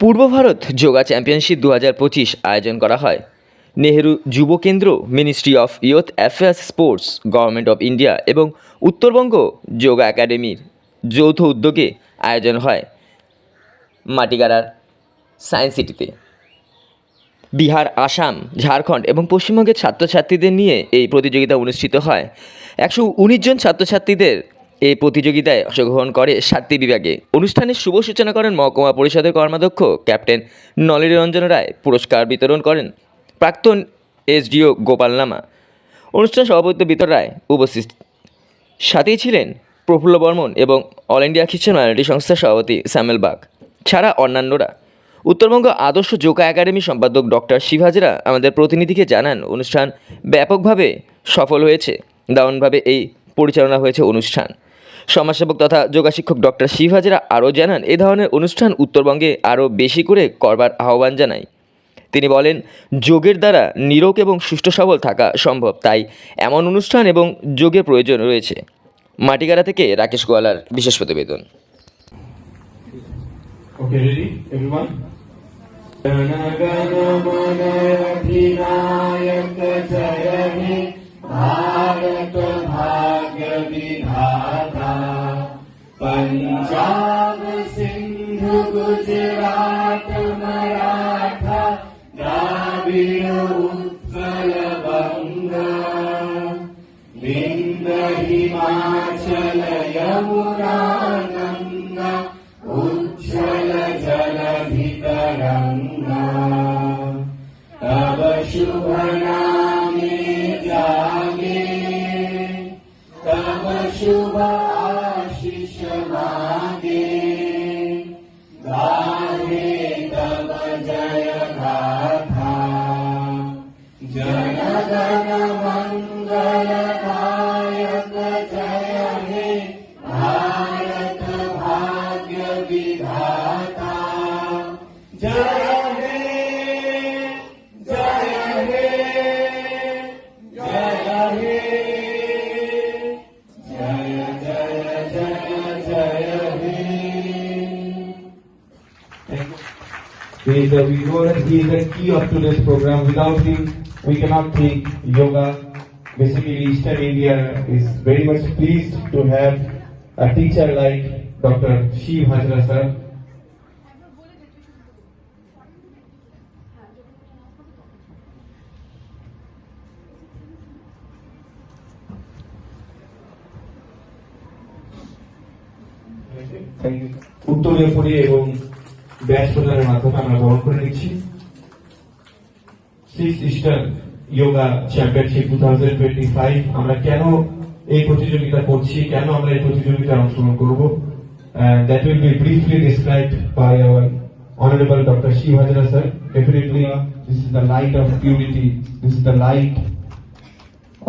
পূর্ব Bharat yoga championship 2025 আয়োজন করা হয় নেহেরু যুব কেন্দ্র, ministry of youth affairs, sports, government of India এবং উত্তরবঙ্গ যোগা একাডেমির যৌথ উদ্যোগে আয়োজন হয় মাটিগাড়ার সায়েন্স সিটিতে। বিহার, আসাম, ঝাড়খণ্ড এবং পশ্চিমবঙ্গের ছাত্রছাত্রীদের নিয়ে এই প্রতিযোগিতা অনুষ্ঠিত হয়। 119 জন ছাত্রছাত্রীদের এই প্রতিযোগিতায় অংশগ্রহণ করে 7টি বিভাগে। অনুষ্ঠানের শুভ সূচনা করেন মহকুমা পরিষদের কর্মাধ্যক্ষ ক্যাপ্টেন নলিনী রায়। পুরস্কার বিতরণ করেন প্রাক্তন এসডিও গোপাল নামা। অনুষ্ঠান সভাপতি বিতর রায় উপস্থিত, সাথেই ছিলেন প্রফুল্ল বর্মন এবং অল ইন্ডিয়া খ্রিশ্চান মাইনরিটি সংস্থার সভাপতি স্যামুয়েল বাগ ছাড়া অন্যান্যরা। উত্তরবঙ্গ আদর্শ যোগা একাডেমি সম্পাদক ডক্টর শিব হাজরা আমাদের প্রতিনিধিকে জানান, অনুষ্ঠান ব্যাপকভাবে সফল হয়েছে, দারুণভাবে এই পরিচালনা হয়েছে অনুষ্ঠান। সমাজসেবক তথা যোগা শিক্ষক ডক্টর শিব হাজরা আরও জানান, এ ধরনের অনুষ্ঠান উত্তরবঙ্গে আরও বেশি করে করবার আহ্বান জানায়। তিনি বলেন, যোগের দ্বারা নিরোগ এবং সুষ্ঠু সবল থাকা সম্ভব, তাই এমন অনুষ্ঠান এবং যোগের প্রয়োজন রয়েছে। মাটিগাড়া থেকে রাকেশ গোয়ালার বিশেষ প্রতিবেদন। Okay, ready, everyone? Jana Gana Mana Adhinayaka Jaya He Bharat Bhagya Vidhata Punjab Sindhu Gujarat Maratha Dravid Uttal Banga Vindhya Himachal Yamuna Ganga उच्छल जलधितरंगा तब शुभ नामे जागे तब शुभ आशीष मागे गाहे तब जय गाथा जन गण मंगलदायक जय हे भारत भाग्य विधाता जय हे जय हे जय हे जय जय जय जय हे। He is the key of today's program. Without him, we cannot think yoga. Basically, Eastern India is very much pleased to have a teacher like Dr. Shiv Hajra sir. উত্তরীয় পড়ি এবং ব্যাচ প্রদানের মাধ্যমে আমরা বরণ করে নিচ্ছি। 6th ইস্টার্ন যোগা চ্যাম্পিয়নশিপ 2025 আমরা কেন এই প্রতিযোগিতা করছি, কেন আমরা এই প্রতিযোগিতায় অংশগ্রহণ করব, that will be briefly described by our honorable Dr. Shiv Hajra sir. Definitely this is the light of purity, this is the light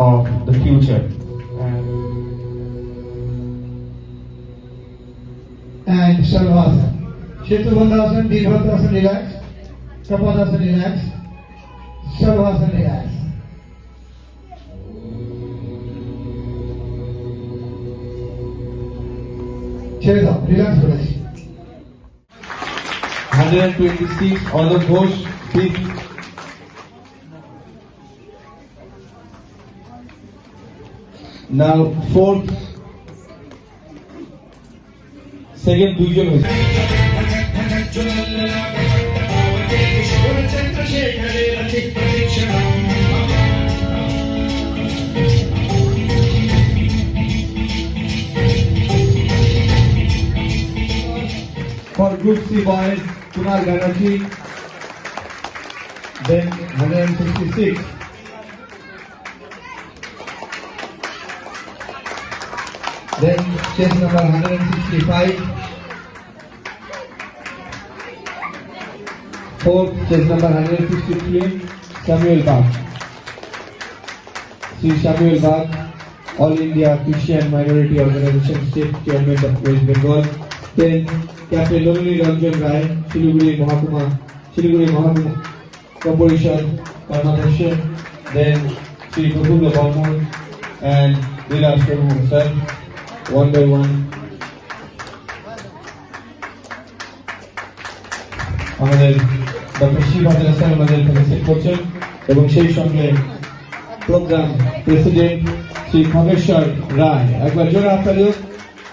of the future. And Shalvasana. Shetubandhasana, Dirghasana, relax. Kapadasana, relax. Shalvasana, relax. ছেড়ে দাও, relax করে। 126 Alok Ghosh, please. Now fourth, second দুইজন হয়েছে। For Group C boys, Kunal Banerjee, then 166. Then chest number 165. Fourth, chest number 163, Samuel Bag. Sri Samuel Bag, All India Christian Minority Organization State Chairman of West Bengal. Then Captain Nolini Ranjan Rai, Siliguri Mahakuma Corporation, Karnataka. Then Sri Prafullo Barmon and Vilas Prabhu sir, one by one. আমাদের doctor শিবাজী হাসান আমাদের এখানে set করছেন এবং সেই সঙ্গে programme president Shri Khageswar রায়। একবার জোরে হাততালি হোক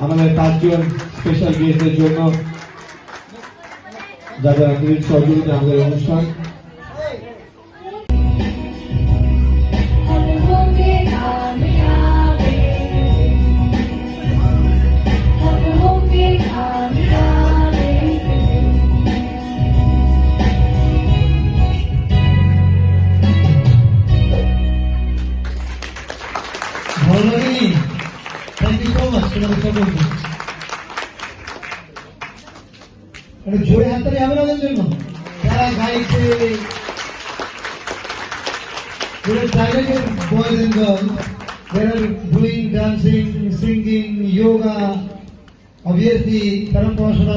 আমাদের 5 জন স্পেশাল গেস্টদের জন্য যাদের আন্তরিক সহযোগিতা আমাদের অনুষ্ঠান। हम होंगे कामयाब हम होंगे कामयाब ভালো লাগেনি? থ্যাংক ইউ সো মাচ তোমাদের সকলকে। একটু জোরে হাততালি হবে না ওদের জন্য যারা গাইছে, talented boys and girls. They are doing dancing, singing, yoga. Obviously, তারা পড়াশোনা